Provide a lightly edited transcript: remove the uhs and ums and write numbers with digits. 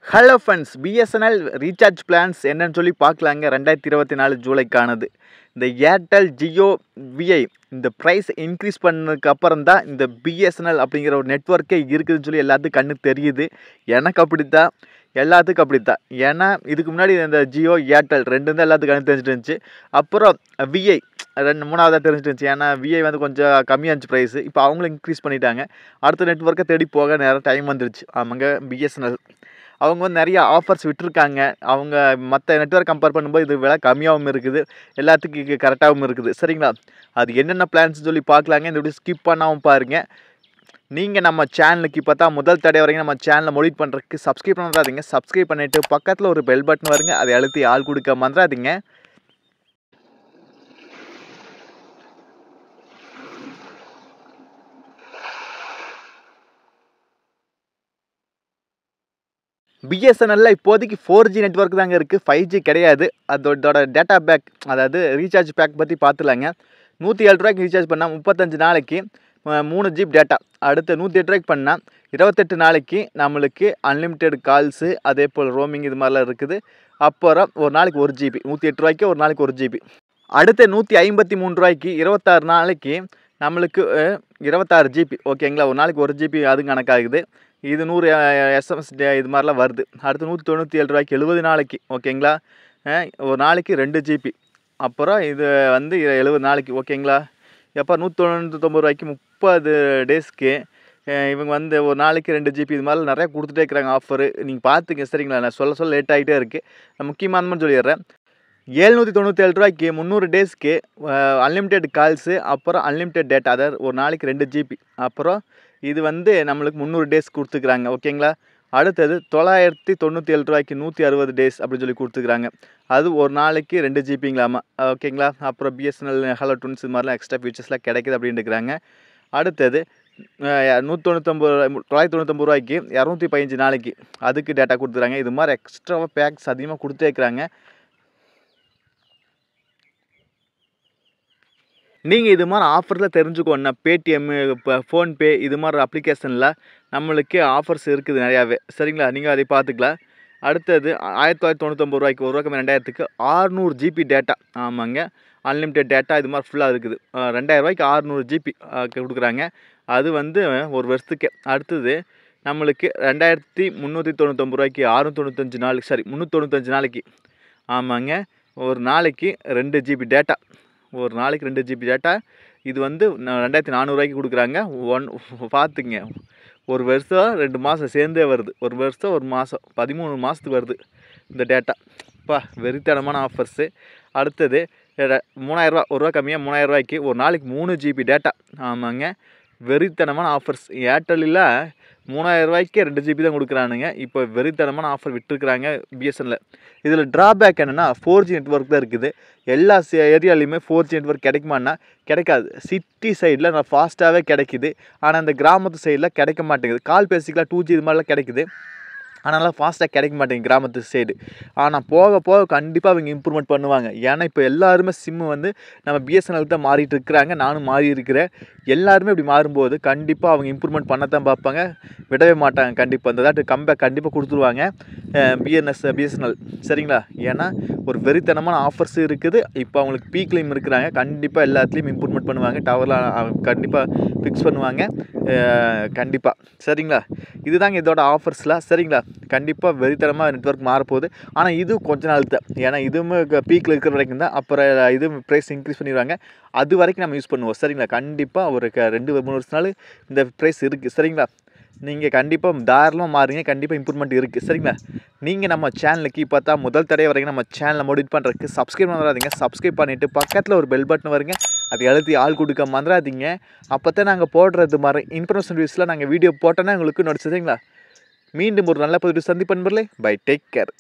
Hello friends, BSNL recharge plans என்னன்னு சொல்லி பார்க்கலாங்க. 2024 ஜூலைக்கானது. இந்த ஏர்டெல், ஜியோ, விஐ இந்த ப்ரைஸ் இன்க்ரீஸ் பண்ணதுக்கு அப்புறம் தான் இந்த பிஎஸ்என்எல் அப்படிங்கிற ஒரு நெட்வொர்க்கே இருக்குதுன்னு சொல்லி எல்லாத்துக்கும் கண்ணு தெரியுது. எனக்கு அப்படித்தான், எல்லாத்துக்கும் அப்படித்தான். ஏன்னா இதுக்கு முன்னாடி இந்த ஜியோ, ஏர்டெல் ரெண்டு தான் எல்லாத்துக்கும் கண்ணு தெரிஞ்சுட்டு இருந்துச்சு. அப்புறம் விஐ மூணாவதாக தெரிஞ்சுட்டு இருந்துச்சு. ஏன்னா விஐ வந்து கொஞ்சம் கம்மியாக இருந்துச்சு ப்ரைஸு. இப்போ அவங்களும் இன்க்ரீஸ் பண்ணிட்டாங்க. அடுத்த நெட்வொர்க்கை தேடி போக நேரம் டைம் வந்துருச்சு. ஆமாங்க, பிஎஸ்என்எல் அவங்க வந்து நிறைய ஆஃபர்ஸ் விட்டுருக்காங்க. அவங்க மற்ற நெட்வொர்க் கம்பேர் பண்ணும்போது இது விலை கம்மியாகவும் இருக்குது, எல்லாத்துக்கும் கரெக்டாகவும் இருக்குது. சரிங்களா? அது என்னென்ன பிளான்ஸ்னு சொல்லி பார்க்கலாங்க. இந்த வீடியோ ஸ்கிப் பண்ணாமல் பாருங்கள். நீங்கள் நம்ம சேனலுக்கு இப்போ தான் முதல் தடவை வரைக்கும் நம்ம சேனலை மோடிட் பண்ணுறதுக்கு சப்ஸ்கிரைப் பண்ணாதீங்க. சப்ஸ்கிரைப் பண்ணிவிட்டு பக்கத்தில் ஒரு பெல் பட்டன் வருங்க, அதை அழுத்தி ஆள் கொடுக்க மறந்துடாதீங்க. பிஎஸ்என்எல்ல இப்போதைக்கு 4G நெட்வொர்க் தாங்க இருக்குது, 5G கிடையாது. அதோட டேட்டா பேக், அதாவது ரீசார்ஜ் பேக் பற்றி பார்த்துலாங்க. 107 ரூபாய்க்கு ரீசார்ஜ் பண்ணால் 35 நாளைக்கு 3 GB டேட்டா. அடுத்து 108 ரூபாய்க்கு பண்ணால் 28 நாளைக்கு நம்மளுக்கு அன்லிமிட்டெட் கால்ஸு, அதே போல் ரோமிங் இது மாதிரிலாம் இருக்குது. அப்புறம் ஒரு நாளைக்கு 1 GB, 108 ரூபாய்க்கு ஒரு நாளைக்கு 1 GB. அடுத்து 153 ரூபாய்க்கு 26 நாளைக்கு நம்மளுக்கு 26 GB. ஓகேங்களா? ஒரு நாளைக்கு 1 GB அதுவும் கணக்காகுது. இது 100 SMS இது மாதிரிலாம் வருது. அடுத்து 197 ரூபாய்க்கு 70 நாளைக்கு. ஓகேங்களா? ஒரு நாளைக்கு 2 GB. அப்புறம் இது வந்து 70 நாளைக்கு. ஓகேங்களா? எப்போ 199 ரூபாய்க்கு 30 டேஸ்க்கு இவங்க வந்து ஒரு நாளைக்கு 2 GB இது மாதிரிலாம் நிறையா கொடுத்துட்டே இருக்கிறாங்க ஆஃபரு. நீங்கள் பார்த்துங்க. சரிங்களா? நான் சொல்ல லேட் ஆகிட்டே இருக்குது. முக்கியமானதுன்னு சொல்லிடுறேன். 797 ரூபாய்க்கு 300 டேஸ்க்கு அன்லிமிட்டெட் கால்ஸு, அப்புறம் அன்லிமிட்டெட் டேட்டா, அதாவது ஒரு நாளைக்கு 2 GB. அப்புறம் இது வந்து நம்மளுக்கு 300 டேஸ் கொடுத்துக்கிறாங்க. ஓகேங்களா? அடுத்தது 997 ரூபாய்க்கு 160 டேஸ் அப்படின்னு சொல்லி கொடுத்துக்கிறாங்க. அது ஒரு நாளைக்கு 2 GBங்களாமா. ஓகேங்களா? அப்புறம் பிஎஸ்என்எல் ஹலோ டுன்ஸ் இது மாதிரிலாம் எக்ஸ்ட்ரா ஃபீச்சர்ஸ்லாம் கிடைக்குது அப்படின்ட்டுருக்குறாங்க. அடுத்தது 999 ரூபாய்க்கு 215 நாளைக்கு அதுக்கு டேட்டா கொடுத்துக்கிறாங்க. இது மாதிரி எக்ஸ்ட்ராவாக பேக்ஸ் அதிகமாக கொடுத்தே இருக்கிறாங்க. நீங்கள் இது மாதிரி ஆஃபரில் தெரிஞ்சுக்கோன்னா பேடிஎம், இப்போ ஃபோன்பே இது மாதிரி அப்ளிகேஷனில் நம்மளுக்கு ஆஃபர்ஸ் இருக்குது நிறையாவே. சரிங்களா? நீங்கள் அதை பார்த்துக்கலாம். அடுத்தது 1999 ரூபாய்க்கு, ஒரு ரூபா கம்மி 2000க்கு 600 GB டேட்டா. ஆமாங்க, அன்லிமிட்டெட் டேட்டா இது மாதிரி ஃபுல்லாக இருக்குது. 2000 ரூபாய்க்கு 600 GB கொடுக்குறாங்க. அது வந்து ஒரு வருஷத்துக்கு. அடுத்தது நம்மளுக்கு 2399 ரூபாய்க்கு 695 நாள், 395 நாளைக்கு. ஆமாங்க, ஒரு நாளைக்கு 2 GB டேட்டா. ஒரு நாளைக்கு 2 GB டேட்டா. இது வந்து 2400 ரூபாய்க்கு கொடுக்குறாங்க. பார்த்துங்க, ஒரு வருஷம் 2 மாதம் சேர்ந்தே வருது. ஒரு வருஷம் ஒரு மாதம் 13 மாதத்துக்கு வருது இந்த டேட்டா. வெறித்தனமான ஆஃபர்ஸு. அடுத்தது 3000 ரூபா, ஒரு ரூபா கம்மியாக 3000 ரூபாய்க்கு ஒரு நாளைக்கு 3 GB டேட்டா. ஆமாங்க, வெறித்தனமான ஆஃபர்ஸ். ஏர்டெல்லில் 3000 ரூபாய்க்கு 2 GB தான் கொடுக்குறானுங்க. இப்போ வெறித்தனமான ஆஃபர் விட்டுருக்குறாங்க பிஎஸ்என்எல்ல. இதில் ட்ராபேக் என்னென்னா 4G நெட்வொர்க் தான் இருக்குது. எல்லா ஏரியாலையுமே 4G நெட்வொர்க் கிடைக்குமான்னா கிடைக்காது. சிட்டி சைடில் நான் ஃபாஸ்ட்டாகவே கிடைக்குது. ஆனால் இந்த கிராமத்து சைடில் கிடைக்க மாட்டேங்குது. கால் பேசிக்கலாம் 2G இது மாதிரிலாம் கிடைக்குது. ஆனாலும் ஃபாஸ்ட்டாக கிடைக்க மாட்டேங்குது கிராமத்து சைடு. ஆனால் போக போக கண்டிப்பாக அவங்க இம்ப்ரூவ்மெண்ட் பண்ணுவாங்க. ஏன்னா இப்போ எல்லாருமே சிம்மு வந்து நம்ம பிஎஸ்என்எல் தான் மாறிட்டு இருக்கிறாங்க. நானும் மாறி இருக்கிறேன். எல்லாருமே இப்படி மாறும்போது கண்டிப்பாக அவங்க இம்ப்ரூவ்மெண்ட் பண்ணத்தான் பார்ப்பாங்க, விடவே மாட்டாங்க. கண்டிப்பாக இந்த தாட்டு கம்பேக் கண்டிப்பாக கொடுத்துருவாங்க பிஎஸ்என்எல். சரிங்களா? ஏன்னா ஒரு வெறித்தனமான ஆஃபர்ஸ் இருக்குது. இப்போ அவங்களுக்கு பீக்லையும் இருக்கிறாங்க. கண்டிப்பாக எல்லாத்துலேயும் இம்ப்ரூவ்மெண்ட் பண்ணுவாங்க. டவர்லாம் கண்டிப்பாக ஃபிக்ஸ் பண்ணுவாங்க கண்டிப்பாக. சரிங்களா? இதுதாங்க இதோட ஆஃபர்ஸ்லாம். சரிங்களா? கண்டிப்பாக வெறித்தனமாக நெட்வொர்க் மாறப்போகுது. ஆனால் இது கொஞ்ச நாள் தான். ஏன்னா இதுவும் பீக்கில் இருக்கிற வரைக்கும் தான். அப்புறம் இது ப்ரைஸ் இன்க்ரீஸ் பண்ணிடுவாங்க. அது வரைக்கும் நம்ம யூஸ் பண்ணுவோம். சரிங்களா? கண்டிப்பாக ஒரு 2-3 வருஷனாலும் இந்த ப்ரைஸ் இருக்குது. சரிங்களா? நீங்கள் கண்டிப்பாக தாராளமாக மாறுங்க. கண்டிப்பாக இம்ப்ரூவ்மெண்ட் இருக்குது. சரிங்களா? நீங்கள் நம்ம சேனலுக்கு இப்போ தான் முதல் தடவை வரைக்கும் நம்ம சேனலை மோடிட் பண்ணுறதுக்கு சப்ஸ்கிரைப் பண்ணாதீங்க. சப்ஸ்கிரைப் பண்ணிவிட்டு பக்கத்தில் ஒரு பெல் பட்டன் வருங்க, அதை அழுத்தி ஆள் கொடுக்க மறந்துடாதீங்க. அப்போ தான் நாங்கள் போடுறது மாதிரி இன்ஃபர்மேஷன் வீடியோஸில் நாங்கள் வீடியோ போட்டோன்னா உங்களுக்கு நோட்டிஸ். சரிங்களா? மீண்டும் ஒரு நல்ல பதிவு சந்திப்பன்பர்களே. By, take care.